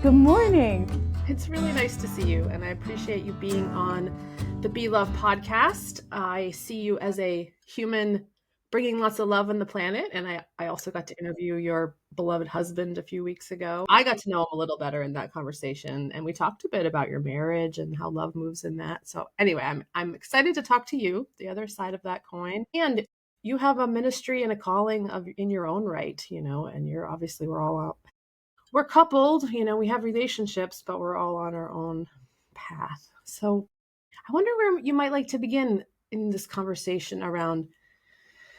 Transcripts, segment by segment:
Good morning. It's really nice to see you, and I appreciate you being on the Be Love podcast. I see you as a human bringing lots of love on the planet, and I also got to interview your beloved husband a few weeks ago. I got to know him a little better in that conversation, and we talked a bit about your marriage and how love moves in that. So anyway, I'm excited to talk to you, the other side of that coin. And you have a ministry and a calling in your own right, and you're obviously we're coupled, we have relationships, but we're all on our own path. So I wonder where you might like to begin in this conversation around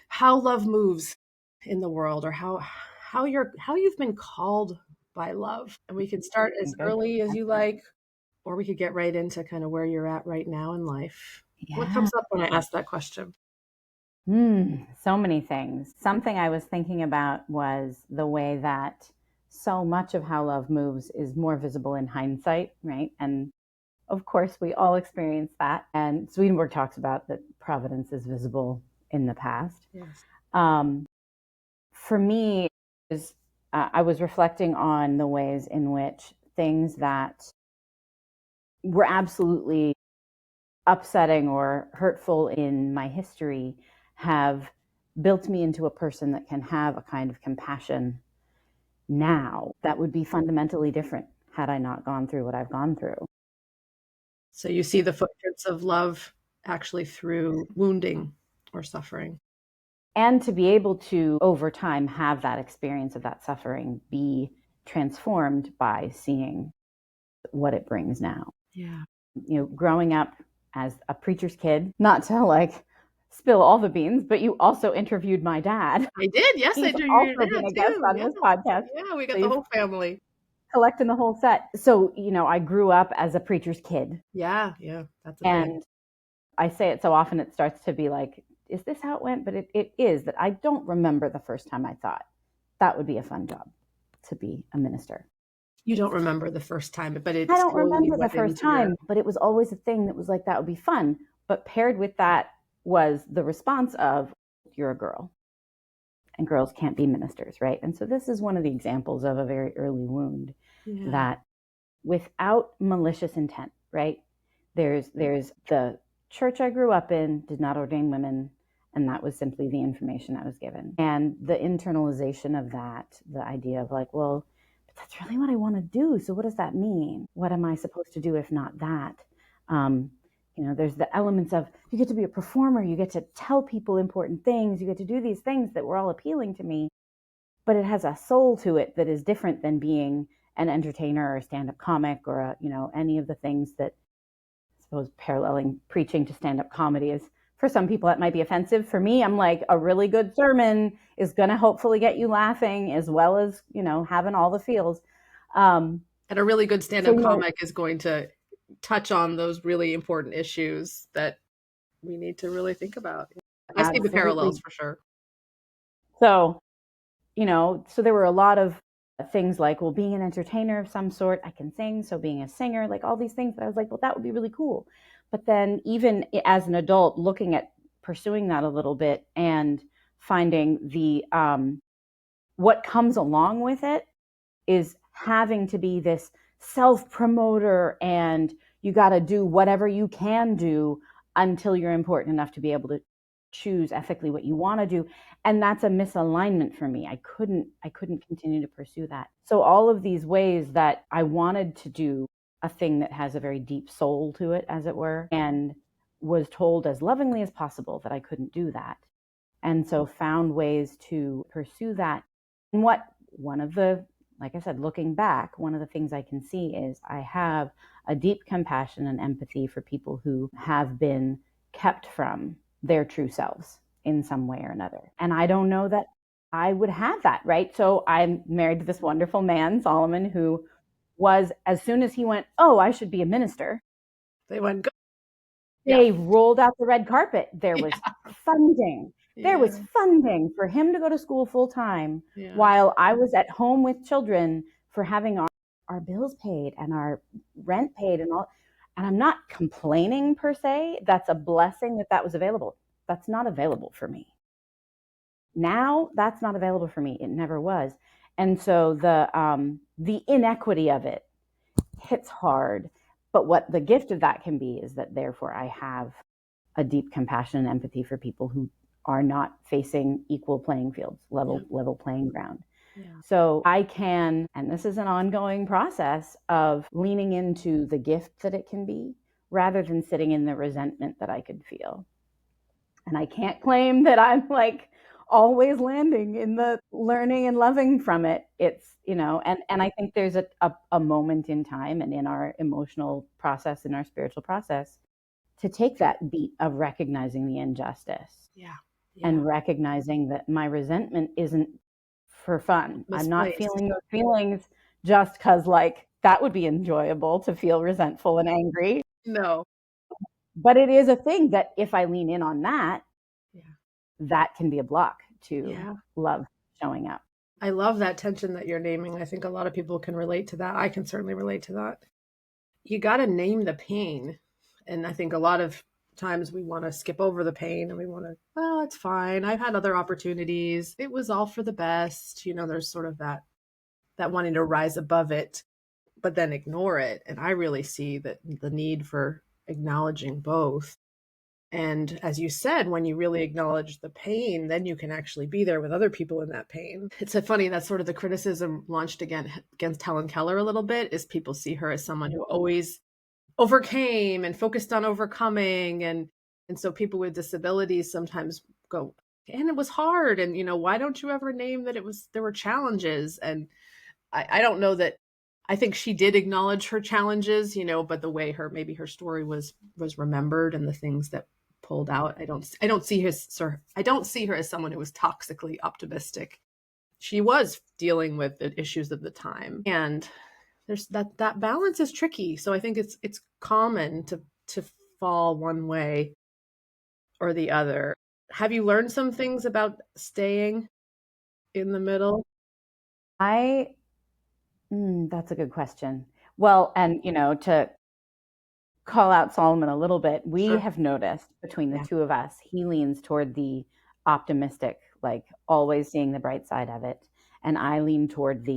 how love moves in the world, or how you've been called by love. And we can start as early as you like, or we could get right into kind of where you're at right now in life. Yeah. What comes up when I ask that question? So many things. Something I was thinking about was the way that so much of how love moves is more visible in hindsight, right? And of course, we all experience that. And Swedenborg talks about that providence is visible in the past. Yes. For me, I was reflecting on the ways in which things that were absolutely upsetting or hurtful in my history have built me into a person that can have a kind of compassion now that would be fundamentally different had I not gone through what I've gone through. So you see the footprints of love actually through wounding or suffering. And to be able to, over time, have that experience of that suffering be transformed by seeing what it brings now. Yeah. Growing up as a preacher's kid, not to spill all the beans, but you also interviewed my dad. I did. Yes, He's I did. also been a guest on this podcast. Yeah, we got the whole family. Collecting the whole set. So, I grew up as a preacher's kid. Yeah. That's and I say it so often it starts to be like, is this how it went? But it is that I don't remember the first time I thought that would be a fun job to be a minister. You don't remember the first time, but I don't remember the first time, but it was always a thing that was like, that would be fun. But paired with that was the response of, you're a girl and girls can't be ministers, right? And so this is one of the examples of a very early wound that without malicious intent, right? There's the church I grew up in did not ordain women, and that was simply the information I was given. And the internalization of that, the idea of but that's really what I want to do. So what does that mean? What am I supposed to do if not that? There's the elements of, you get to be a performer, you get to tell people important things, you get to do these things that were all appealing to me, but it has a soul to it that is different than being an entertainer or a stand-up comic or any of the things that, I suppose, paralleling preaching to stand-up comedy is, for some people that might be offensive. For me, I'm like, a really good sermon is going to hopefully get you laughing as well as, having all the feels. And a really good stand-up comic is going to touch on those really important issues that we need to really think about. I see the parallels for sure. So, so there were a lot of things like, well, being an entertainer of some sort, I can sing. So being a singer, all these things that I was like, well, that would be really cool. But then even as an adult, looking at pursuing that a little bit and finding the, what comes along with it is having to be this self-promoter, and you got to do whatever you can do until you're important enough to be able to choose ethically what you want to do. And that's a misalignment for me. I couldn't continue to pursue that. So all of these ways that I wanted to do a thing that has a very deep soul to it, as it were, and was told as lovingly as possible that I couldn't do that. And so found ways to pursue that. And one of the, like I said, looking back, one of the things I can see is I have a deep compassion and empathy for people who have been kept from their true selves in some way or another. And I don't know that I would have that, right? So I'm married to this wonderful man, Solomon, who was, as soon as he went, oh, I should be a minister, they went, go. They rolled out the red carpet. There was funding. There was funding for him to go to school full time while I was at home with children for having our bills paid and our rent paid and all. And I'm not complaining per se. That's a blessing that was available. That's not available for me. Now that's not available for me. It never was. And so the inequity of it hits hard. But what the gift of that can be is that therefore I have a deep compassion and empathy for people who are not facing equal playing fields, level playing ground. Yeah. So I can, and this is an ongoing process of leaning into the gift that it can be rather than sitting in the resentment that I could feel. And I can't claim that I'm like always landing in the learning and loving from it. It's, and I think there's a moment in time and in our emotional process, in our spiritual process, to take that beat of recognizing the injustice. Yeah. And recognizing that my resentment isn't for fun. Misplaced. I'm not feeling those feelings just because, like, that would be enjoyable to feel resentful and angry. No. But it is a thing that if I lean in on that, that can be a block to love showing up. I love that tension that you're naming. I think a lot of people can relate to that. I can certainly relate to that. You got to name the pain. And I think a lot of times we want to skip over the pain and we want to, well, it's fine. I've had other opportunities. It was all for the best. There's sort of that wanting to rise above it, but then ignore it. And I really see that the need for acknowledging both. And as you said, when you really acknowledge the pain, then you can actually be there with other people in that pain. It's so funny, that's sort of the criticism launched against Helen Keller a little bit, is people see her as someone who always overcame and focused on overcoming. And so people with disabilities sometimes go, and it was hard. And, why don't you ever name that there were challenges? And I don't know that, I think she did acknowledge her challenges, but the way maybe her story was remembered and the things that pulled out, I don't see her as someone who was toxically optimistic. She was dealing with the issues of the time, and there's that balance is tricky. So I think it's common to fall one way or the other. Have you learned some things about staying in the middle? That's a good question. Well, and to call out Solomon a little bit, we have noticed between the two of us, he leans toward the optimistic, like always seeing the bright side of it. And I lean toward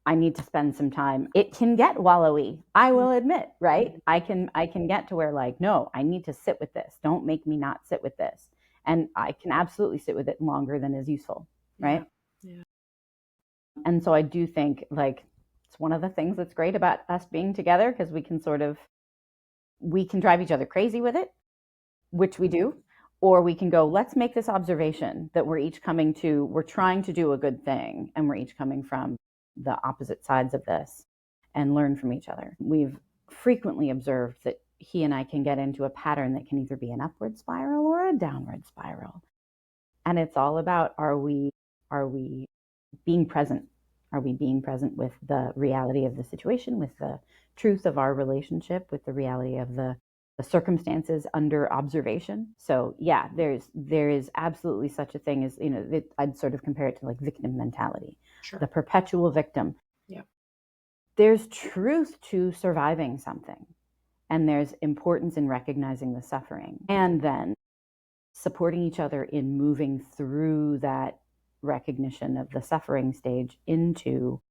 I need to spend some time. It can get wallowy, I will admit, right? I can get to where, like, no, I need to sit with this. Don't make me not sit with this. And I can absolutely sit with it longer than is useful, right? Yeah. And so I do think, like, it's one of the things that's great about us being together, because we can drive each other crazy with it, which we do, or we can go, let's make this observation that we're trying to do a good thing, and we're each coming from the opposite sides of this, and learn from each other. We've frequently observed that he and I can get into a pattern that can either be an upward spiral or a downward spiral. And it's all about, are we being present? Are we being present with the reality of the situation, with the truth of our relationship, with the reality of the circumstances under observation? So yeah, there is absolutely such a thing as, I'd sort of compare it to like victim mentality, the perpetual victim. Yeah. There's truth to surviving something, and there's importance in recognizing the suffering, and then supporting each other in moving through that recognition of the suffering stage into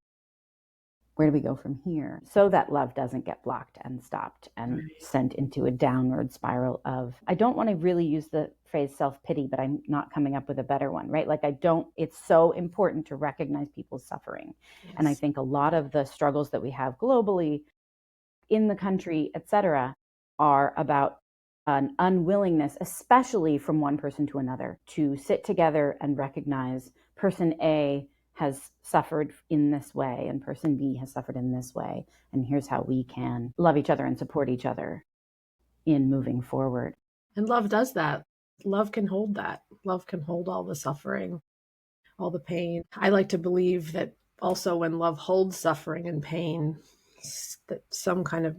where do we go from here, so that love doesn't get blocked and stopped and sent into a downward spiral of, I don't want to really use the phrase self-pity, but I'm not coming up with a better one, right? Like, it's so important to recognize people's suffering. Yes. And I think a lot of the struggles that we have globally, in the country, et cetera, are about an unwillingness, especially from one person to another, to sit together and recognize person A has suffered in this way and person B has suffered in this way, and here's how we can love each other and support each other in moving forward. And love does that. Love can hold that. Love can hold all the suffering, all the pain. I like to believe that also when love holds suffering and pain, that some kind of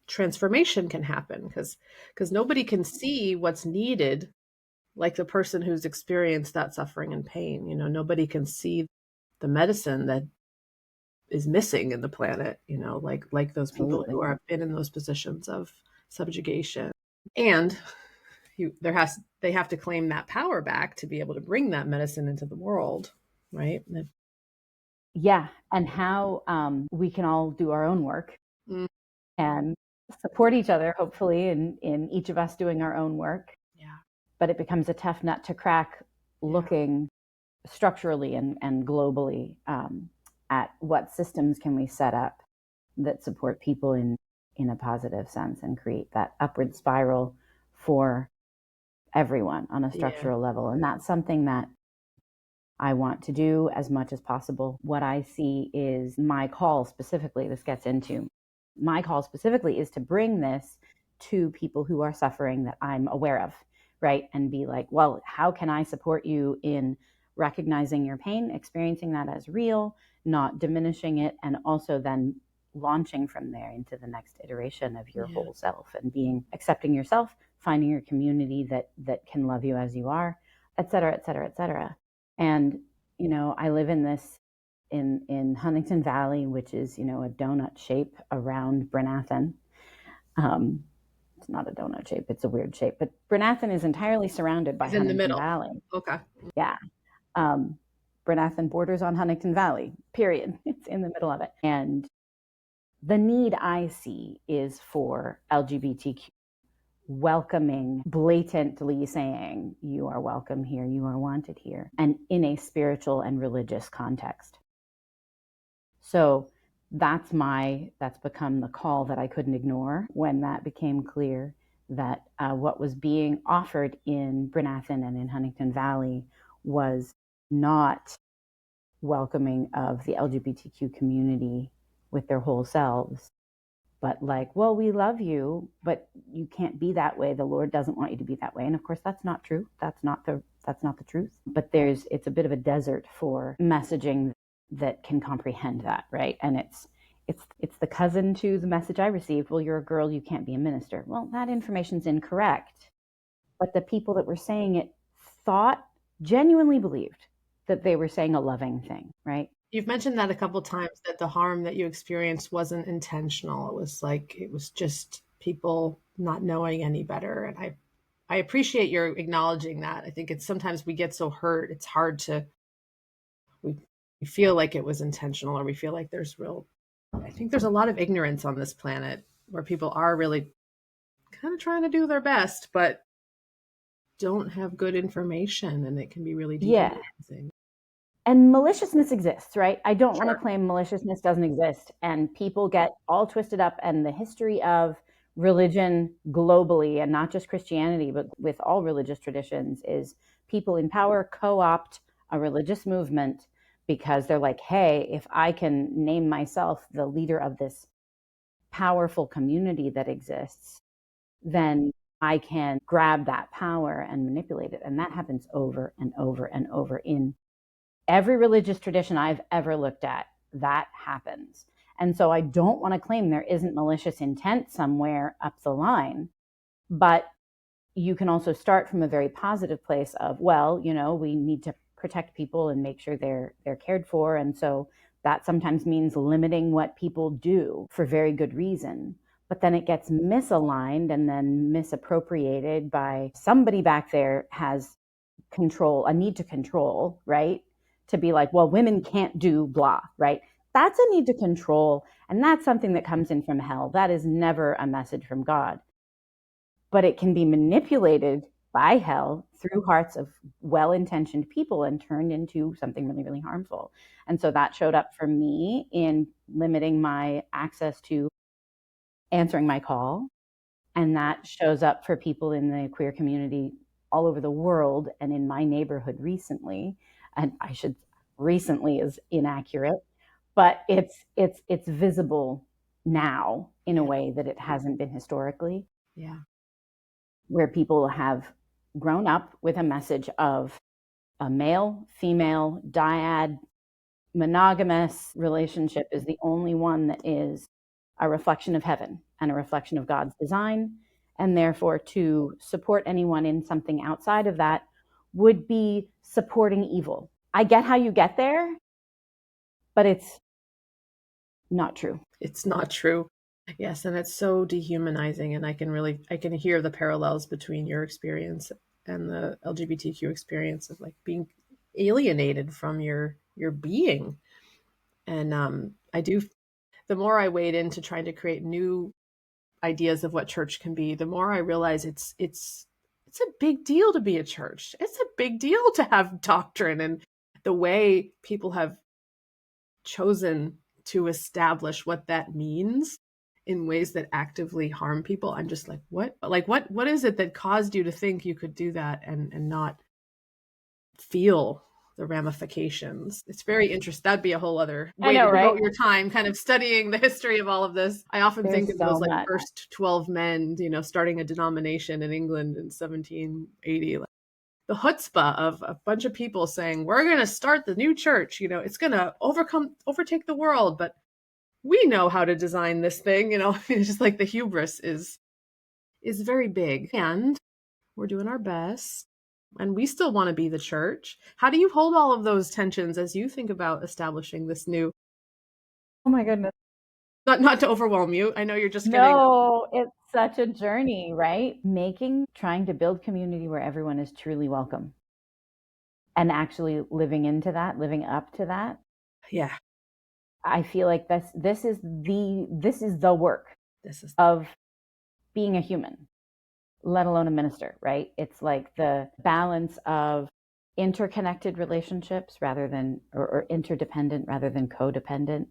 transformation can happen, because nobody can see what's needed like the person who's experienced that suffering and pain. Nobody can see the medicine that is missing in the planet, like those people who have been in those positions of subjugation. And they have to claim that power back to be able to bring that medicine into the world, right? Yeah, and how we can all do our own work Mm. and support each other, hopefully, in each of us doing our own work. Yeah. But it becomes a tough nut to crack looking structurally and globally at what systems can we set up that support people in a positive sense and create that upward spiral for everyone on a Yeah. structural level. And that's something that I want to do as much as possible. What I see is my call specifically, this gets into my call specifically is to bring this to people who are suffering that I'm aware of, right? And be like, well, how can I support you in recognizing your pain, experiencing that as real, not diminishing it, and also then launching from there into the next iteration of your whole self and being accepting yourself, finding your community that can love you as you are, et cetera, et cetera, et cetera. And, I live in Huntingdon Valley, which is, a donut shape around Bryn Athyn. It's not a donut shape, it's a weird shape, but Bryn Athyn is entirely surrounded by It's in the Huntingdon middle. Valley. Okay. Yeah. Bryn Athyn borders on Huntingdon Valley, period. It's in the middle of it. And the need I see is for LGBTQ welcoming, blatantly saying, you are welcome here, you are wanted here, and in a spiritual and religious context. So that's become the call that I couldn't ignore when that became clear that what was being offered in Bryn Athyn and in Huntingdon Valley was not welcoming of the LGBTQ community with their whole selves, but like, well, we love you, but you can't be that way. The Lord doesn't want you to be that way. And of course, that's not true. That's not the truth. But it's a bit of a desert for messaging that can comprehend that, right? And it's the cousin to the message I received. Well, you're a girl, you can't be a minister. Well, that information's incorrect. But the people that were saying it genuinely believed that they were saying a loving thing, right? You've mentioned that a couple times, that the harm that you experienced wasn't intentional. It was just people not knowing any better. And I appreciate your acknowledging that. I think it's sometimes we get so hurt, it's hard to, we feel like it was intentional, or we feel like I think there's a lot of ignorance on this planet where people are really kind of trying to do their best, but don't have good information, and it can be really dehumanizing. And maliciousness exists, right? I don't want to Sure. claim maliciousness doesn't exist. And people get all twisted up. And the history of religion globally, and not just Christianity, but with all religious traditions, is people in power co-opt a religious movement because they're like, hey, if I can name myself the leader of this powerful community that exists, then I can grab that power and manipulate it. And that happens over and over and over in every religious tradition I've ever looked at. That happens. And so I don't want to claim there isn't malicious intent somewhere up the line, but you can also start from a very positive place of, well, we need to protect people and make sure they're cared for. And so that sometimes means limiting what people do for very good reason. But then it gets misaligned and then misappropriated by somebody back there has a need to control, right? To be like, well, women can't do blah, right? That's a need to control. And that's something that comes in from hell. That is never a message from God. But it can be manipulated by hell through hearts of well-intentioned people and turned into something really, really harmful. And so that showed up for me in limiting my access to answering my call. And that shows up for people in the queer community all over the world and in my neighborhood recently. And recently is inaccurate, but it's visible now in a way that it hasn't been historically. Yeah. Where people have grown up with a message of a male, female, dyad, monogamous relationship is the only one that is a reflection of heaven and a reflection of God's design. And therefore, to support anyone in something outside of that would be supporting evil. I get how you get there, but it's not true. It's not true. Yes, and it's so dehumanizing, and I can hear the parallels between your experience and the LGBTQ experience of like being alienated from your being. And I do the more I wade into trying to create new ideas of what church can be, the more I realize it's a big deal to be a church. It's a big deal to have doctrine, and the way people have chosen to establish what that means in ways that actively harm people. I'm just like, what? Like what is it that caused you to think you could do that and not feel the ramifications? It's very interesting. That'd be a whole other I way to know, right? devote your time, kind of studying the history of all of this. I often think There's of so those like much. first 12 men, starting a denomination in England in 1780. Like, the chutzpah of a bunch of people saying, we're going to start the new church, it's going to overtake the world, but we know how to design this thing, it's just like the hubris is very big, and we're doing our best, and we still want to be the church. How do you hold all of those tensions as you think about establishing this new? Oh my goodness. Not to overwhelm you. I know you're just getting. No, it's such a journey, right? Trying to build community where everyone is truly welcome and actually living up to that. Yeah. I feel like this is the work of being a human, let alone a minister, right? It's like the balance of interconnected relationships rather than, or interdependent rather than codependent,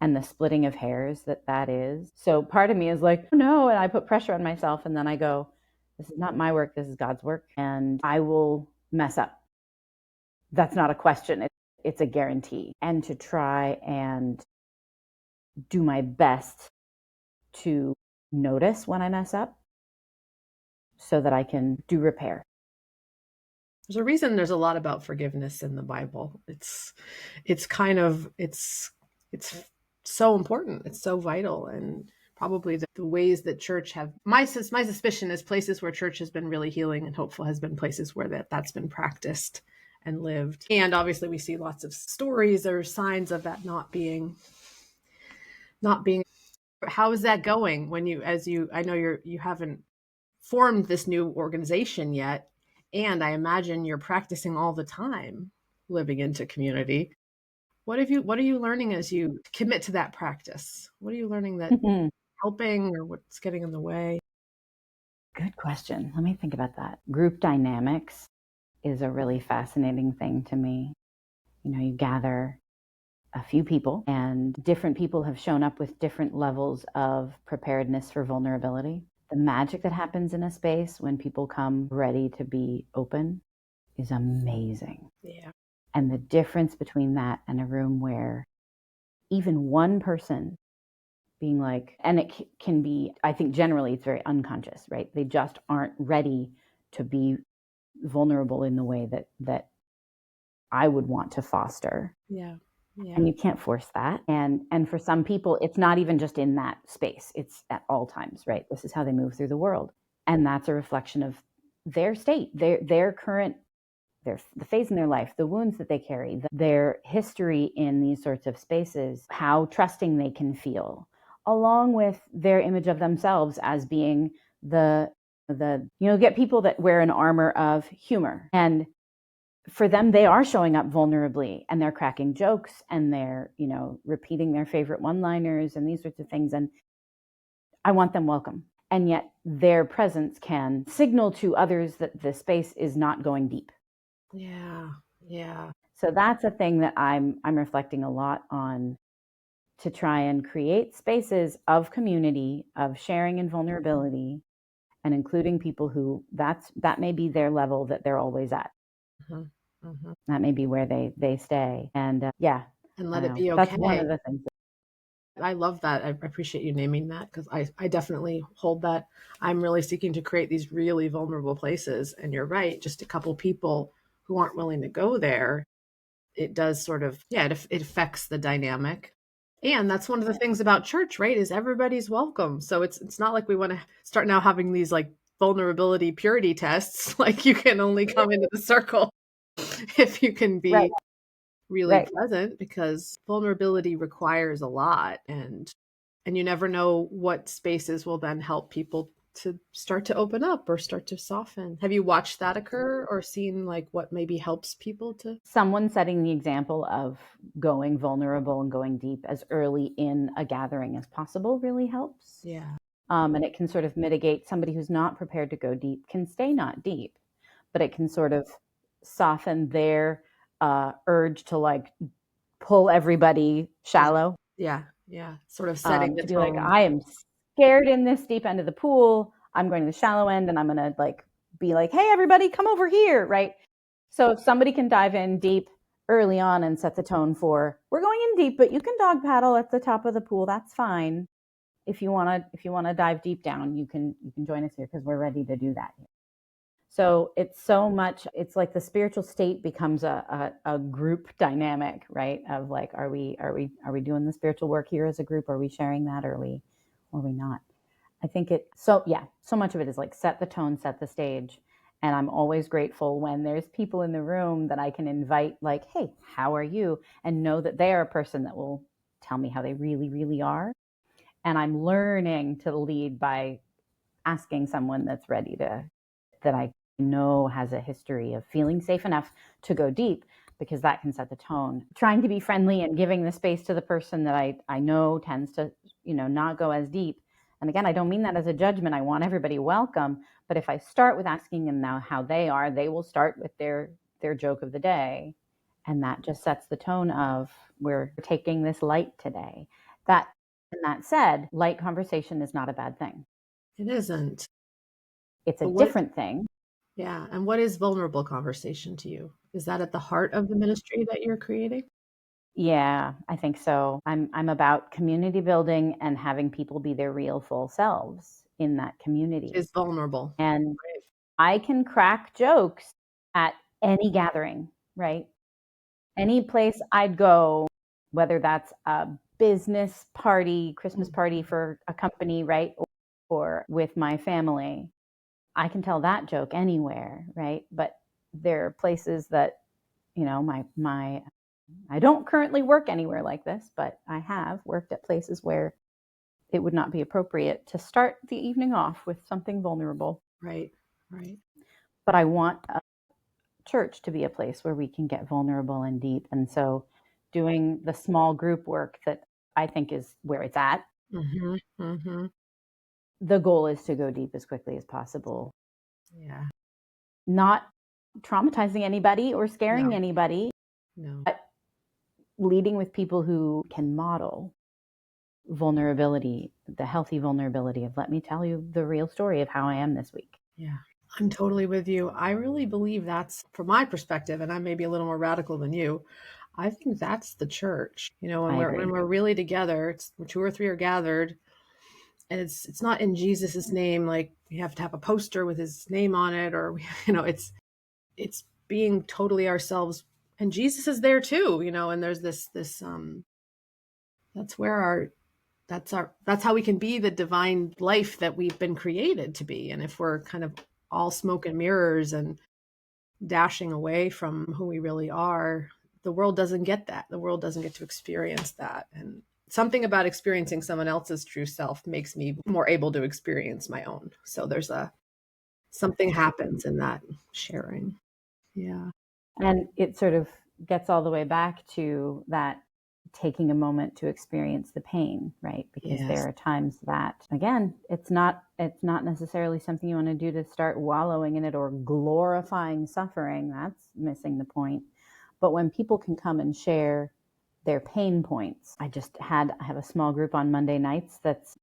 and the splitting of hairs that is. So part of me is like, oh, no, and I put pressure on myself, and then I go, this is not my work, this is God's work, and I will mess up. That's not a question. It's a guarantee. And to try and do my best to notice when I mess up so that I can do repair. There's a reason there's a lot about forgiveness in the Bible. It's so important. It's so vital. And probably the ways that church have, my suspicion is places where church has been really healing and hopeful has been places where that's been practiced and lived. And obviously we see lots of stories or signs of that not being. How is that going when I know you haven't formed this new organization yet, and I imagine you're practicing all the time living into community. What are you learning as you commit to that practice? What are you learning that helping, or what's getting in the way? Good question. Let me think about that. Group dynamics is a really fascinating thing to me. You gather a few people, and different people have shown up with different levels of preparedness for vulnerability. The magic that happens in a space when people come ready to be open is amazing. Yeah. And the difference between that and a room where even one person being like, and it can be, I think generally it's very unconscious, right? They just aren't ready to be vulnerable in the way that I would want to foster. Yeah. Yeah. And you can't force that. And for some people, it's not even just in that space. It's at all times, right? This is how they move through the world. And that's a reflection of their state, their current, the phase in their life, the wounds that they carry, their history in these sorts of spaces, how trusting they can feel, along with their image of themselves as being get people that wear an armor of humor, and for them, they are showing up vulnerably, and they're cracking jokes, and they're, repeating their favorite one-liners and these sorts of things. And I want them welcome. And yet their presence can signal to others that the space is not going deep. Yeah. Yeah. So that's a thing that I'm reflecting a lot on, to try and create spaces of community, of sharing and vulnerability, and including people who that may be their level that they're always at. Mm-hmm. Mm-hmm. That may be where they stay. And yeah. And let it be okay. That's one of the things. I love that. I appreciate you naming that, because I definitely hold that. I'm really seeking to create these really vulnerable places. And you're right, just a couple people who aren't willing to go there, it does sort of, it affects the dynamic. And that's one of the things about church, right, is everybody's welcome. So it's not like we want to start now having these like vulnerability purity tests, like you can only come into the circle if you can be really present, because vulnerability requires a lot, and you never know what spaces will then help people to start to open up or start to soften. Have you watched that occur or seen like what maybe helps people to? Someone setting the example of going vulnerable and going deep as early in a gathering as possible really helps. Yeah. And it can sort of mitigate. Somebody who's not prepared to go deep can stay not deep, but it can sort of soften their urge to like pull everybody shallow. Yeah. Yeah. Sort of setting the To be like, tone. I am scared in this deep end of the pool. I'm going to the shallow end, and I'm going to like be like, hey, everybody, come over here, right? So if somebody can dive in deep early on and set the tone for, we're going in deep, but you can dog paddle at the top of the pool. That's fine. If you want to dive deep down, you can join us here because we're ready to do that here. So it's so much, it's like the spiritual state becomes a group dynamic, right? Of like, are we doing the spiritual work here as a group? Are we sharing that? Or are we not? I think so much of it is like set the tone, set the stage. And I'm always grateful when there's people in the room that I can invite, like, hey, how are you? And know that they are a person that will tell me how they really, really are. And I'm learning to lead by asking someone that's ready that I know has a history of feeling safe enough to go deep, because that can set the tone. Trying to be friendly and giving the space to the person that I know tends to, not go as deep. And again, I don't mean that as a judgment. I want everybody welcome. But if I start with asking them now how they are, they will start with their joke of the day. And that just sets the tone of, we're taking this light today. That said, light conversation is not a bad thing. It isn't. It's a But what, different thing. yeah. And what is vulnerable conversation to you? Is that at the heart of the ministry that you're creating? Yeah, I think so. I'm about community building and having people be their real full selves in that community. Is vulnerable. And Right. I can crack jokes at any gathering, right? Any place I'd go, whether that's a business party, Christmas party for a company, right? Or with my family, I can tell that joke anywhere, right? But there are places that, my I don't currently work anywhere like this, but I have worked at places where it would not be appropriate to start the evening off with something vulnerable. Right. Right. But I want a church to be a place where we can get vulnerable and deep. And so doing the small group work that I think is where it's at, Mm-hmm. Mm-hmm. the goal is to go deep as quickly as possible, Yeah. not traumatizing anybody or scaring No. anybody, No. but leading with people who can model vulnerability, the healthy vulnerability of, let me tell you the real story of how I am this week. Yeah. I'm totally with you. I really believe that's, from my perspective, and I may be a little more radical than you. I think that's the church. When I we're agree. really together, it's where two or three are gathered, and it's not in Jesus's name. Like we have to have a poster with his name on it, or it's being totally ourselves, and Jesus is there too. And there's this that's where that's how we can be the divine life that we've been created to be. And if we're kind of all smoke and mirrors and dashing away from who we really are, the world doesn't get that. The world doesn't get to experience that. And something about experiencing someone else's true self makes me more able to experience my own. So there's something happens in that sharing. Yeah. And it sort of gets all the way back to that, taking a moment to experience the pain, right? Because Yes. there are times that, again, it's not necessarily something you want to do to start wallowing in it or glorifying suffering. That's missing the point. But when people can come and share their pain points, I have a small group on Monday nights that's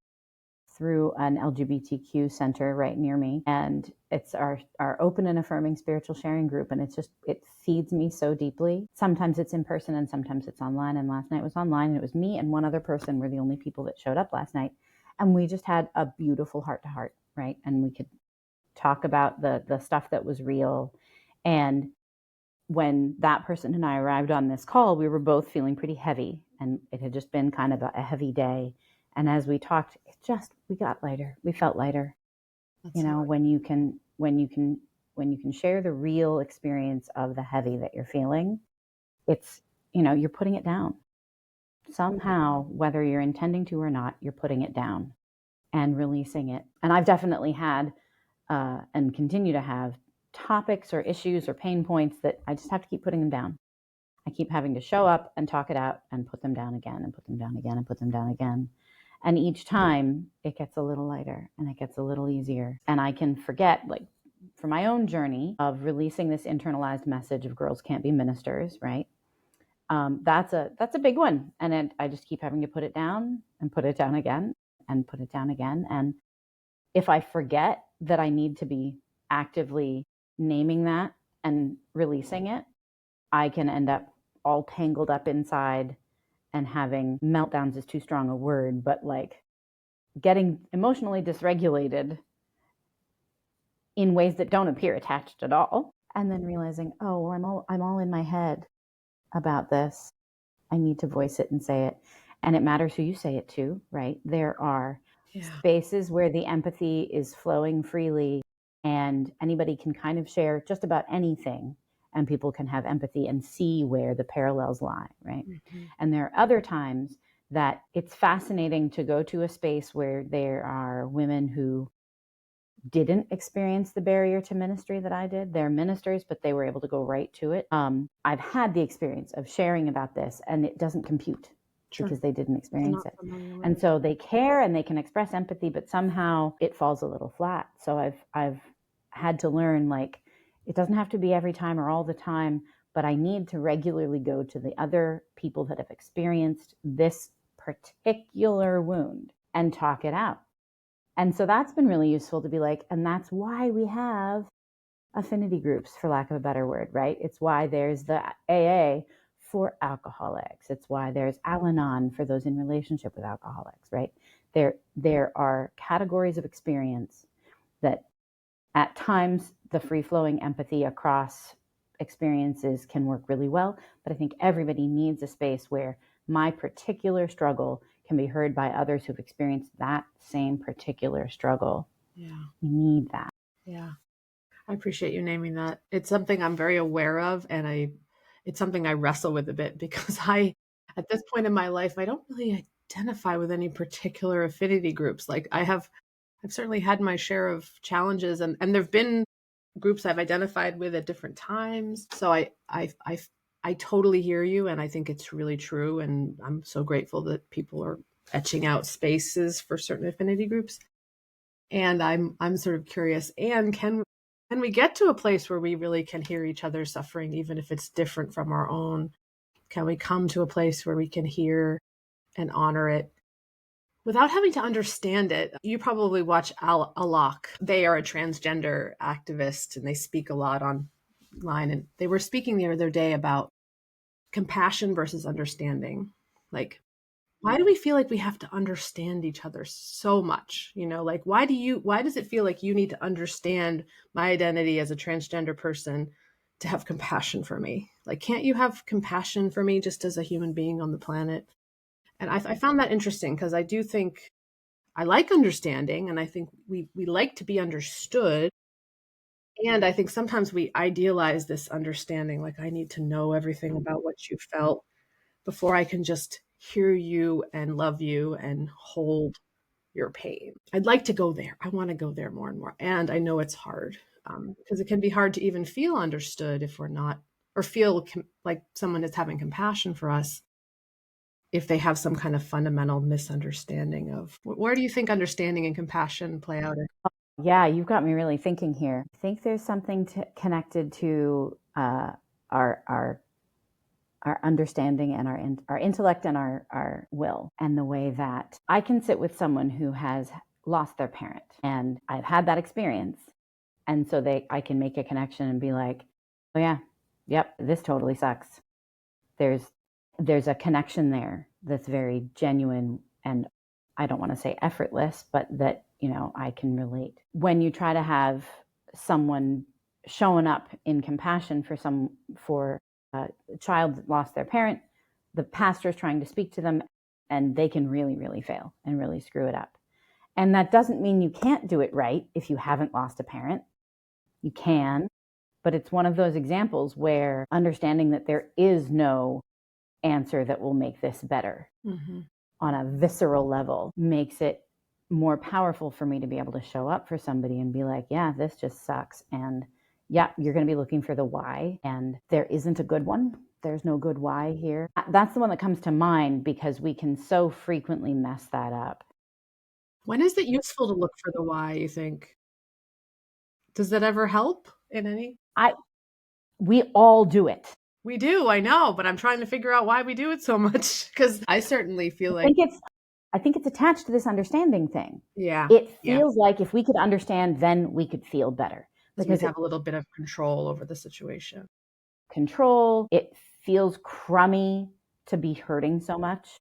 through an LGBTQ center right near me. And it's our open and affirming spiritual sharing group. And it feeds me so deeply. Sometimes it's in person and sometimes it's online. And last night was online, and it was me and one other person were the only people that showed up last night. And we just had a beautiful heart to heart, right? And we could talk about the stuff that was real. And when that person and I arrived on this call, we were both feeling pretty heavy, and it had just been kind of a heavy day. And as we talked, we got lighter. We felt lighter. That's When you can share the real experience of the heavy that you're feeling, it's, you're putting it down. Somehow, whether you're intending to or not, you're putting it down. and releasing it. And I've definitely had and continue to have topics or issues or pain points that I just have to keep putting them down. I keep having to show up and talk it out and put them down again and put them down again and put them down again. And each time it gets a little lighter and it gets a little easier. And I can forget, like, for my own journey of releasing this internalized message of girls can't be ministers, right? That's a big one. And I just keep having to put it down and put it down again and put it down again. And if I forget that I need to be actively naming that and releasing it, I can end up all tangled up inside and having meltdowns is too strong a word, but like getting emotionally dysregulated in ways that don't appear attached at all. And then realizing, oh, well, I'm all in my head about this. I need to voice it and say it. And it matters who you say it to, right? There are spaces where the empathy is flowing freely and anybody can kind of share just about anything and people can have empathy and see where the parallels lie, right? Mm-hmm. And there are other times that it's fascinating to go to a space where there are women who didn't experience the barrier to ministry that I did. They're ministers, but they were able to go right to it. I've had the experience of sharing about this and it doesn't compute. Sure. Because they didn't experience it. And so they care and they can express empathy, but somehow it falls a little flat. So I've had to learn, like, it doesn't have to be every time or all the time, but I need to regularly go to the other people that have experienced this particular wound and talk it out. And so that's been really useful to be like, and that's why we have affinity groups, for lack of a better word, right? It's why there's the AA for alcoholics. It's why there's Al-Anon for those in relationship with alcoholics, right? There are categories of experience that at times the free-flowing empathy across experiences can work really well, but I think everybody needs a space where my particular struggle can be heard by others who've experienced that same particular struggle. Yeah. We need that. Yeah. I appreciate you naming that. It's something I'm very aware of, and it's something I wrestle with a bit because at this point in my life, I don't really identify with any particular affinity groups. Like I've certainly had my share of challenges and there've been groups I've identified with at different times. So I totally hear you. And I think it's really true. And I'm so grateful that people are etching out spaces for certain affinity groups. And I'm sort of curious, and can we get to a place where we really can hear each other's suffering, even if it's different from our own? Can we come to a place where we can hear and honor it without having to understand it? You probably watch Alok. They are a transgender activist and they speak a lot online. And they were speaking the other day about compassion versus understanding. Like, why do we feel like we have to understand each other so much? You know, like, why does it feel like you need to understand my identity as a transgender person to have compassion for me? Like, can't you have compassion for me just as a human being on the planet? And I found that interesting because I do think I like understanding, and I think we like to be understood. And I think sometimes we idealize this understanding, like I need to know everything about what you felt before I can just hear you and love you and hold your pain. I'd like to go there. I want to go there more and more. And I know it's hard because it can be hard to even feel understood if we're not, or feel like someone is having compassion for us if they have some kind of fundamental misunderstanding of where do you think understanding and compassion play out? Yeah, you've got me really thinking here. I think there's something connected to our understanding and our intellect and our will, and the way that I can sit with someone who has lost their parent, and I've had that experience, and so I can make a connection and be like, oh yeah, yep, this totally sucks. There's a connection there that's very genuine, and I don't want to say effortless, but that, you know, I can relate. When you try to have someone showing up in compassion for a child that lost their parent, the pastor is trying to speak to them, and they can really, really fail and really screw it up. And that doesn't mean you can't do it right if you haven't lost a parent. You can, but it's one of those examples where understanding that there is no answer that will make this better on a visceral level makes it more powerful for me to be able to show up for somebody and be like, yeah, this just sucks. And yeah, you're going to be looking for the why. And there isn't a good one. There's no good why here. That's the one that comes to mind because we can so frequently mess that up. When is it useful to look for the why, you think? Does that ever help in any? We all do it. We do, I know, but I'm trying to figure out why we do it so much because I certainly feel like I think it's attached to this understanding thing. yeah, It feels like if we could understand, then we could feel better. Because we have a little bit of control over the situation. Control. It feels crummy to be hurting so much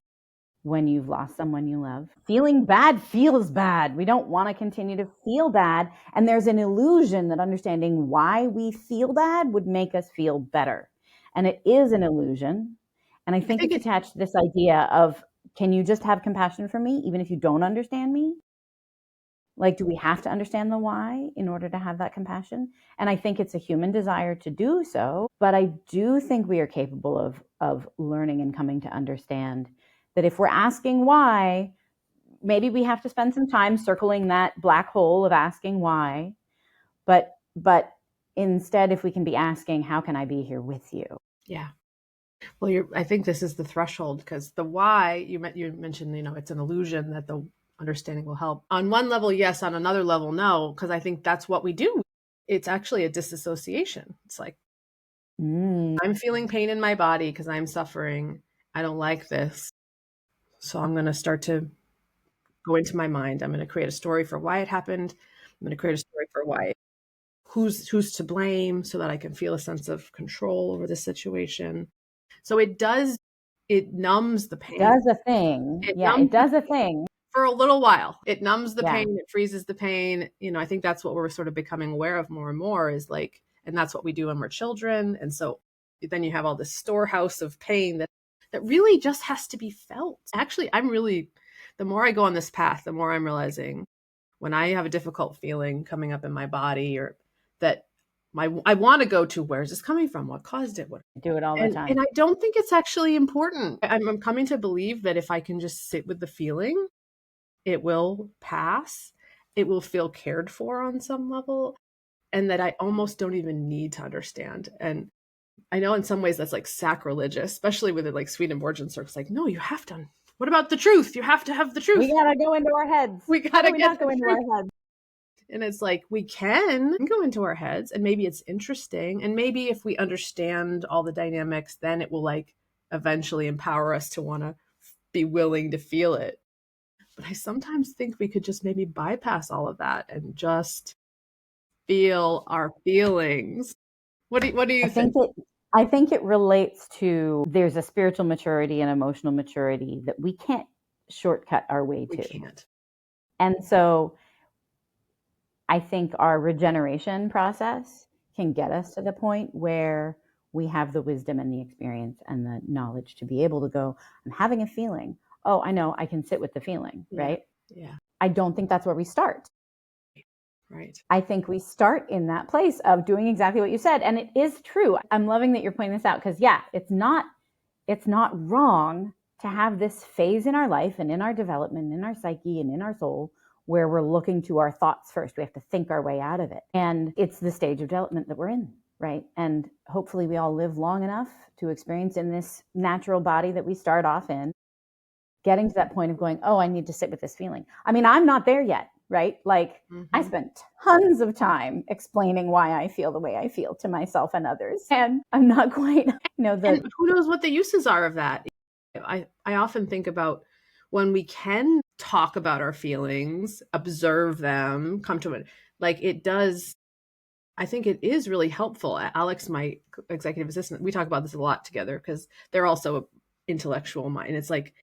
when you've lost someone you love. Feeling bad feels bad. We don't want to continue to feel bad. And there's an illusion that understanding why we feel bad would make us feel better. And it is an illusion. And I think it's attached to this idea of, can you just have compassion for me, even if you don't understand me? Like, do we have to understand the why in order to have that compassion? And I think it's a human desire to do so, but I do think we are capable of learning and coming to understand that if we're asking why, maybe we have to spend some time circling that black hole of asking why, but instead, if we can be asking, how can I be here with you? Yeah. Well, I think this is the threshold, because the why, you mentioned, it's an illusion that the understanding will help. On one level, yes. On another level, no, because I think that's what we do. It's actually a disassociation. It's like, I'm feeling pain in my body because I'm suffering. I don't like this. So I'm going to start to go into my mind. I'm going to create a story for why it happened. I'm going to create a story for why, who's to blame, so that I can feel a sense of control over the situation. So it numbs the pain. It does a thing. It does a thing. For a little while. It numbs the pain. It freezes the pain. I think that's what we're sort of becoming aware of more and more, is like, and that's what we do when we're children. And so then you have all this storehouse of pain that really just has to be felt. Actually, the more I go on this path, the more I'm realizing when I have a difficult feeling coming up in my body, or that I want to go to, where's this coming from? What caused it? I do it all the time. And I don't think it's actually important. I'm coming to believe that if I can just sit with the feeling, it will pass. It will feel cared for on some level, and that I almost don't even need to understand. And I know in some ways that's like sacrilegious, especially with it, like Swedenborgian circles, like, no, you have to. What about the truth? You have to have the truth. We gotta go into our heads. We gotta go into our heads. And it's like, we can go into our heads, and maybe it's interesting. And maybe if we understand all the dynamics, then it will like eventually empower us to want to be willing to feel it. But I sometimes think we could just maybe bypass all of that and just feel our feelings. What do you think? I think it relates to, there's a spiritual maturity and emotional maturity that we can't shortcut our way to. We can't. And so I think our regeneration process can get us to the point where we have the wisdom and the experience and the knowledge to be able to go, I'm having a feeling. Oh, I know, I can sit with the feeling, right? Yeah. I don't think that's where we start. Right. I think we start in that place of doing exactly what you said. And it is true. I'm loving that you're pointing this out, because it's not wrong to have this phase in our life and in our development, in our psyche and in our soul, where we're looking to our thoughts first. We have to think our way out of it. And it's the stage of development that we're in, right? And hopefully we all live long enough to experience in this natural body that we start off in, getting to that point of going, oh, I need to sit with this feeling. I mean, I'm not there yet, right? Like, I spent tons of time explaining why I feel the way I feel to myself and others. And I'm not quite, and who knows what the uses are of that. I often think about when we can talk about our feelings, observe them, come to it. Like, it does, I think it is really helpful. Alex, my executive assistant, we talk about this a lot together, because they're also an intellectual mind. It's like,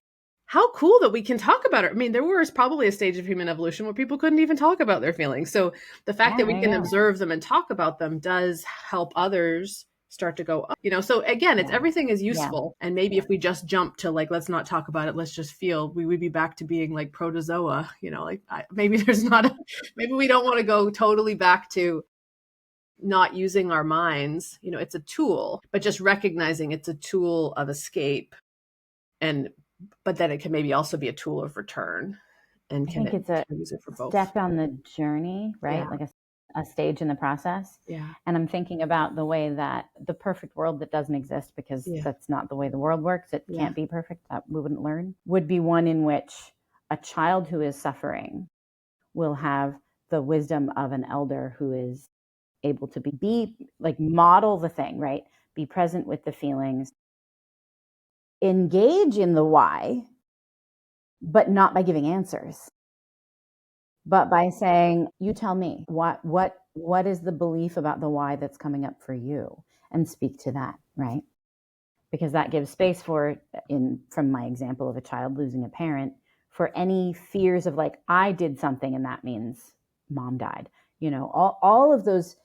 how cool that we can talk about it. I mean, there was probably a stage of human evolution where people couldn't even talk about their feelings. So the fact that we can observe them and talk about them does help others start to go up, so again, everything is useful. And maybe if we just jump to like, let's not talk about it, let's just feel, we would be back to being like protozoa, maybe maybe we don't want to go totally back to not using our minds. It's a tool, but just recognizing it's a tool of escape, but then it can maybe also be a tool of return. And I can think it's a use it for both? step on the journey, right? Yeah. Like a stage in the process. Yeah. And I'm thinking about the way that the perfect world that doesn't exist, because Yeah. that's not the way the world works. It Yeah. can't be perfect. That we wouldn't learn. Would be one in which a child who is suffering will have the wisdom of an elder who is able to be like model the thing, right? Be present with the feelings, engage in the why, but not by giving answers, but by saying, you tell me what is the belief about the why that's coming up for you, and speak to that, right? Because that gives space for, from my example of a child losing a parent, for any fears of like, I did something and that means mom died. All of those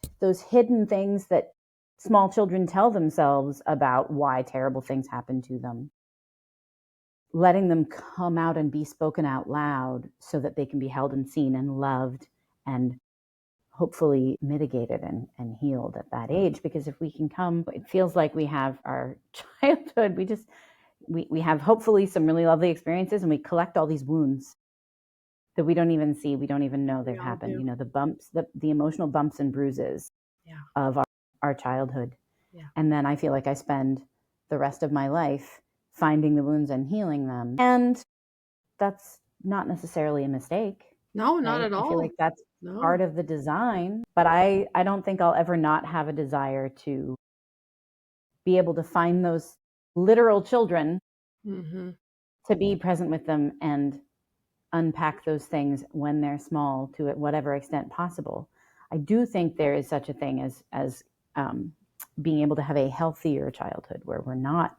hidden things that small children tell themselves about why terrible things happen to them, letting them come out and be spoken out loud so that they can be held and seen and loved and hopefully mitigated and healed at that age. Because if we can come, it feels like we have our childhood, we have hopefully some really lovely experiences, and we collect all these wounds that we don't even see, we don't even know they've happened. The bumps, the emotional bumps and bruises of our childhood. And then I feel like I spend the rest of my life finding the wounds and healing them. And that's not necessarily a mistake. No, not at all. I feel like that's part of the design. But I don't think I'll ever not have a desire to be able to find those literal children, to be present with them and unpack those things when they're small to whatever extent possible. I do think there is such a thing as being able to have a healthier childhood where we're not,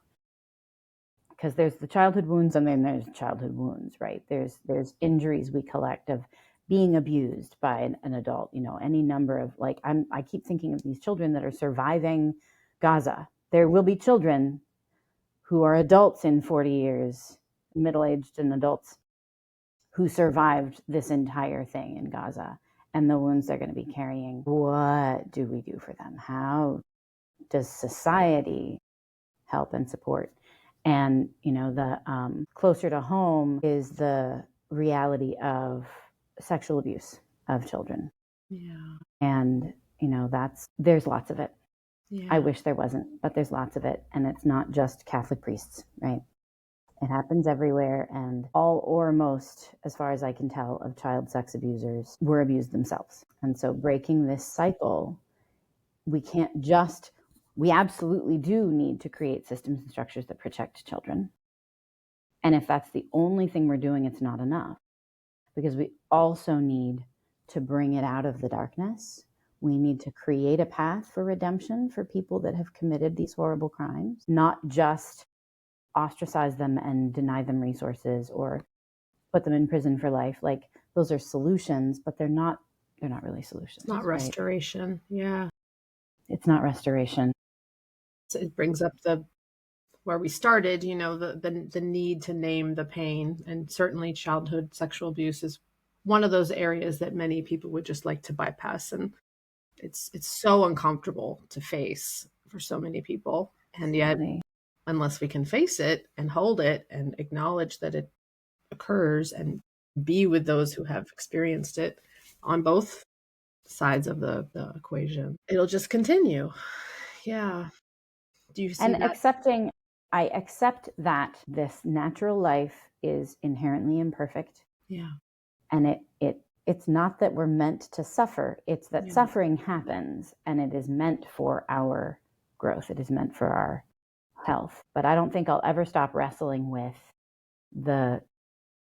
because there's the childhood wounds and then there's childhood wounds, right? There's injuries we collect of being abused by an adult, any number of, like, I keep thinking of these children that are surviving Gaza. There will be children who are adults in 40 years, middle-aged and adults, who survived this entire thing in Gaza and the wounds they're going to be carrying. What do we do for them? How does society help and support? And, the closer to home is the reality of sexual abuse of children. Yeah. And, there's lots of it. Yeah. I wish there wasn't, but there's lots of it. And it's not just Catholic priests, right? It happens everywhere, and all or most, as far as I can tell, of child sex abusers were abused themselves. And so breaking this cycle, we absolutely do need to create systems and structures that protect children. And if that's the only thing we're doing, it's not enough, because we also need to bring it out of the darkness. We need to create a path for redemption for people that have committed these horrible crimes, not just ostracize them and deny them resources or put them in prison for life. Like, those are solutions, but they're not really solutions. It's not restoration. Right? Yeah. It's not restoration. So it brings up where we started, the need to name the pain. And certainly childhood sexual abuse is one of those areas that many people would just like to bypass. And it's so uncomfortable to face for so many people. And yet, unless we can face it and hold it and acknowledge that it occurs and be with those who have experienced it on both sides of the equation, it'll just continue. Yeah. Do you see and that? I accept that this natural life is inherently imperfect. Yeah. And it's not that we're meant to suffer. It's that suffering happens, and it is meant for our growth. It is meant for our health. But I don't think I'll ever stop wrestling with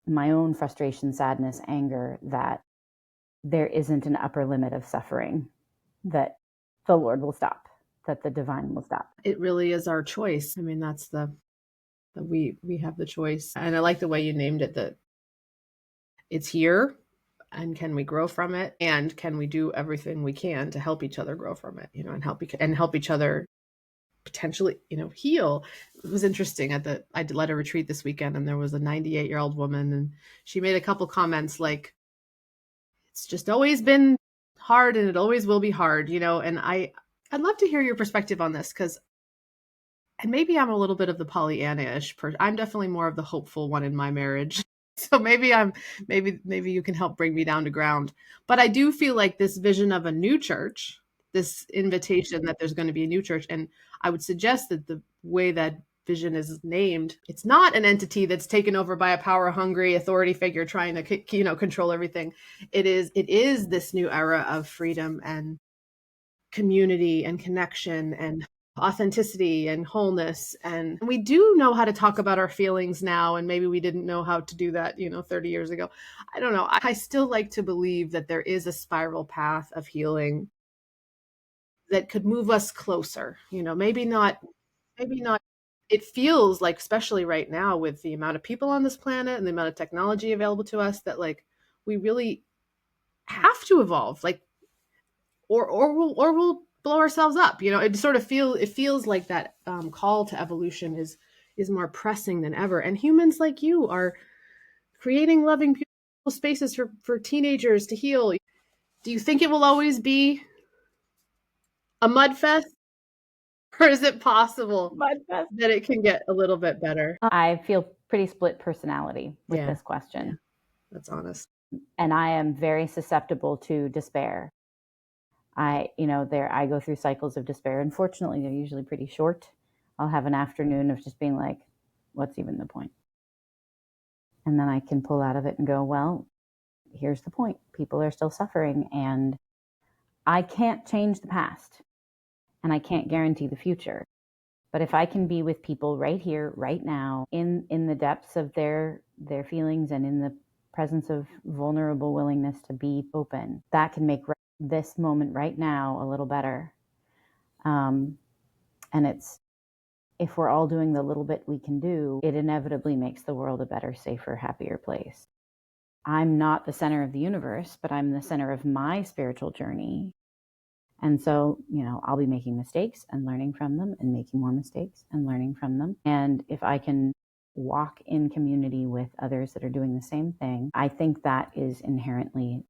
my own frustration, sadness, anger, that there isn't an upper limit of suffering that the Lord will stop, that the divine will stop. It really is our choice. I mean, that's we have the choice. And I like the way you named it, that it's here, and can we grow from it, and can we do everything we can to help each other grow from it, and help each other potentially, heal. It was interesting. I led a retreat this weekend, and there was a 98-year-old woman, and she made a couple comments like, it's just always been hard and it always will be hard, and I'd love to hear your perspective on this, and maybe I'm a little bit of the Pollyanna-ish person. I'm definitely more of the hopeful one in my marriage. So maybe you can help bring me down to ground. But I do feel like this vision of a new church, this invitation that there's going to be a new church, and I would suggest that the way that vision is named, it's not an entity that's taken over by a power hungry authority figure trying to control everything. It is this new era of freedom and community and connection and authenticity and wholeness. And we do know how to talk about our feelings now, and maybe we didn't know how to do that 30 years ago. I don't know. I still like to believe that there is a spiral path of healing that could move us closer. Maybe not. It feels like, especially right now with the amount of people on this planet and the amount of technology available to us, that like we really have to evolve, like or we'll blow ourselves up. It feels like that call to evolution is more pressing than ever. And humans like you are creating loving, beautiful spaces for teenagers to heal. Do you think it will always be a mud fest, or is it possible that it can get a little bit better? I feel pretty split personality with this Yeah, question. that's honest. And I am very susceptible to despair. I go through cycles of despair. Unfortunately, they're usually pretty short. I'll have an afternoon of just being like, what's even the point? And then I can pull out of it and go, well, here's the point. People are still suffering, and I can't change the past, and I can't guarantee the future. But if I can be with people right here, right now, in the depths of their feelings and in the presence of vulnerable willingness to be open, that can make this moment right now a little better. And if we're all doing the little bit we can do, it inevitably makes the world a better, safer, happier place. I'm not the center of the universe, but I'm the center of my spiritual journey. And so, I'll be making mistakes and learning from them, and making more mistakes and learning from them. And if I can walk in community with others that are doing the same thing, I think that is inherently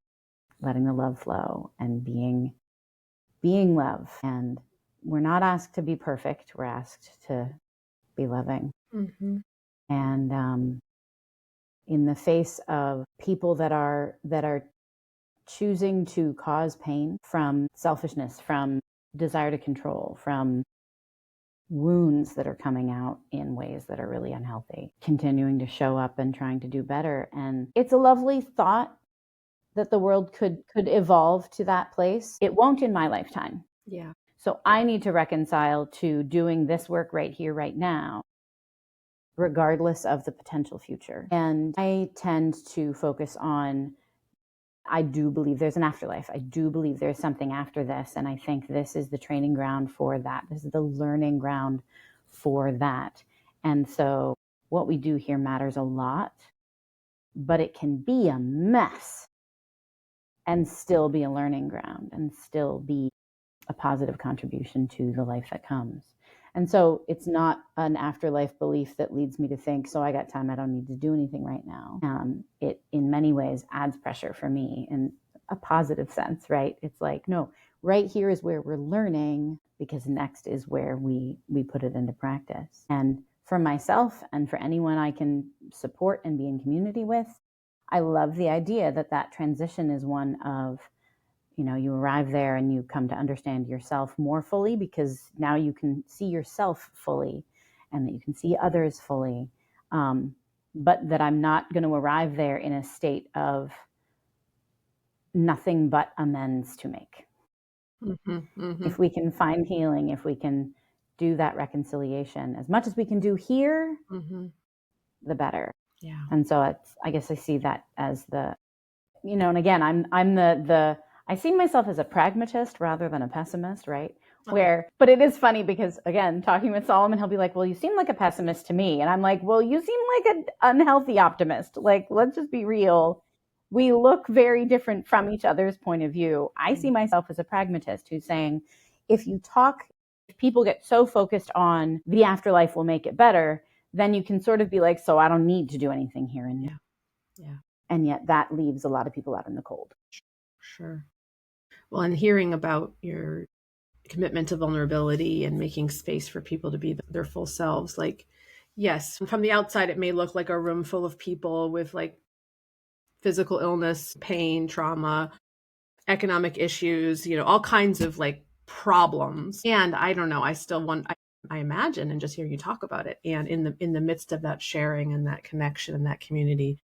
letting the love flow and being love. And we're not asked to be perfect. We're asked to be loving. Mm-hmm. And in the face of people that are choosing to cause pain from selfishness, from desire to control, from wounds that are coming out in ways that are really unhealthy, continuing to show up and trying to do better. And it's a lovely thought that the world could evolve to that place. It won't in my lifetime. Yeah. So I need to reconcile to doing this work right here, right now, regardless of the potential future. And I tend to focus on, I do believe there's an afterlife. I do believe there's something after this. And I think this is the training ground for that. This is the learning ground for that. And so what we do here matters a lot, but it can be a mess and still be a learning ground and still be a positive contribution to the life that comes. And so it's not an afterlife belief that leads me to think, so I got time, I don't need to do anything right now. It in many ways adds pressure for me in a positive sense, right? It's like, no, right here is where we're learning, because next is where we put it into practice. And for myself and for anyone I can support and be in community with, I love the idea that transition is one of, you arrive there and you come to understand yourself more fully, because now you can see yourself fully and that you can see others fully. But that I'm not going to arrive there in a state of nothing but amends to make. Mm-hmm, mm-hmm. If we can find healing, if we can do that reconciliation, as much as we can do here, mm-hmm. the better. Yeah. And so I guess I see that as the, and again, I'm the I see myself as a pragmatist rather than a pessimist, right? But it is funny because, again, talking with Solomon, he'll be like, well, you seem like a pessimist to me. And I'm like, well, you seem like an unhealthy optimist. Like, let's just be real. We look very different from each other's point of view. I see myself as a pragmatist who's saying, if people get so focused on the afterlife will make it better, then you can sort of be like, so I don't need to do anything here and now. Yeah. And yet that leaves a lot of people out in the cold. Sure. Well, and hearing about your commitment to vulnerability and making space for people to be their full selves, like Yes, from the outside, it may look like a room full of people with like physical illness, pain, trauma, economic issues, all kinds of like problems. And I don't know, I still want, I imagine, and just hearing you talk about it, and in the midst of that sharing and that connection and that community,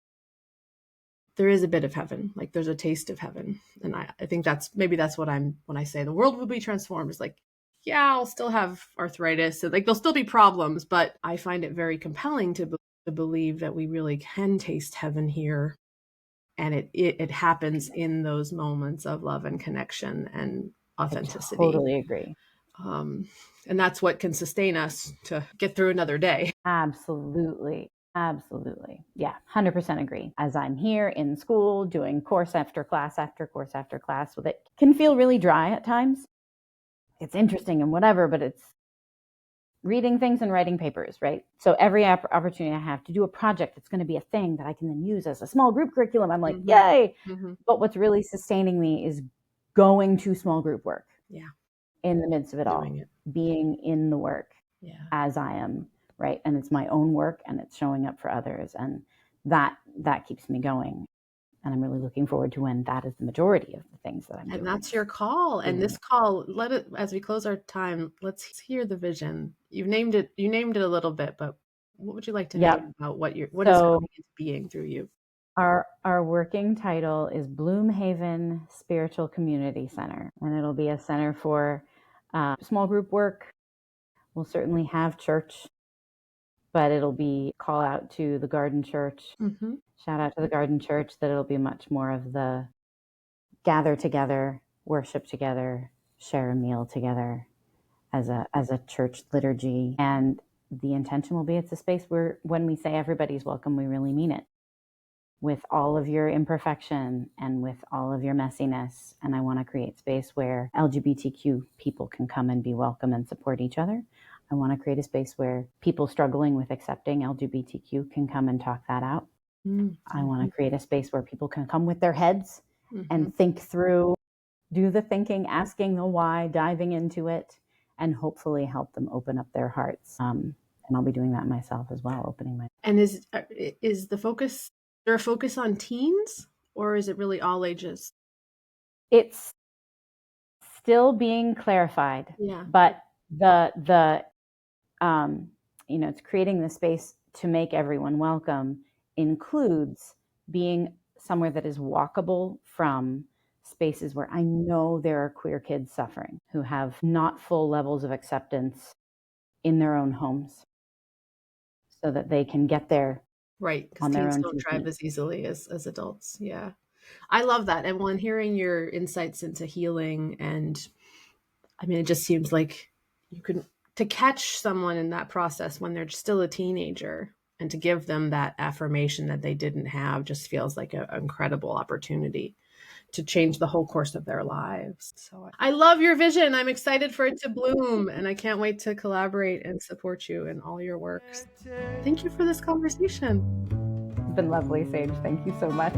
there is a bit of heaven. Like there's a taste of heaven. And I think that's what when I say the world will be transformed, is like, yeah, I'll still have arthritis. So like there'll still be problems, but I find it very compelling to believe that we really can taste heaven here. And it happens in those moments of love and connection and authenticity. I totally agree. And that's what can sustain us to get through another day. Absolutely. Absolutely. Yeah, 100% agree. As I'm here in school doing course after class after course after class with it, can feel really dry at times. It's interesting and whatever, but it's reading things and writing papers, right? So every opportunity I have to do a project that's going to be a thing that I can then use as a small group curriculum, I'm like, yay. But what's really sustaining me is going to small group work. Yeah. In the midst of it all, being in the work as I am, right? And it's my own work and it's showing up for others. And that keeps me going. And I'm really looking forward to when that is the majority of the things that I'm doing. And that's your call. And this call, as we close our time, let's hear the vision. You named it a little bit, but what would you like to know about what is coming into being through you? Our working title is Bloomhaven Spiritual Community Center, and it'll be a center for small group work. We'll certainly have church, but it'll be call out to the Garden Church. Shout out to the Garden Church that it'll be much more of the gather together, worship together, share a meal together as a church liturgy. And the intention will be it's a space where when we say everybody's welcome, we really mean it. With all of your imperfection and with all of your messiness. And I want to create space where LGBTQ people can come and be welcome and support each other. I want to create a space where people struggling with accepting LGBTQ can come and talk that out. I want to create a space where people can come with their heads and think through, do the thinking, asking the why, diving into it, and hopefully help them open up their hearts. And I'll be doing that myself as well, opening my. And is the focus, there a focus on teens, or is it really all ages? It's still being clarified, but it's creating the space to make everyone welcome includes being somewhere that is walkable from spaces where I know there are queer kids suffering who have not full levels of acceptance in their own homes, so that they can get there. Right, because teens don't drive as easily as adults. Yeah. I love that. And when hearing your insights into healing, and I mean, it just seems like to catch someone in that process when they're still a teenager and to give them that affirmation that they didn't have just feels like an incredible opportunity to change the whole course of their lives. So I love your vision. I'm excited for it to bloom, and I can't wait to collaborate and support you in all your works. Thank you for this conversation. It's been lovely, Sage. Thank you so much.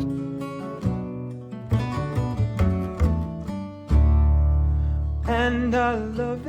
And I love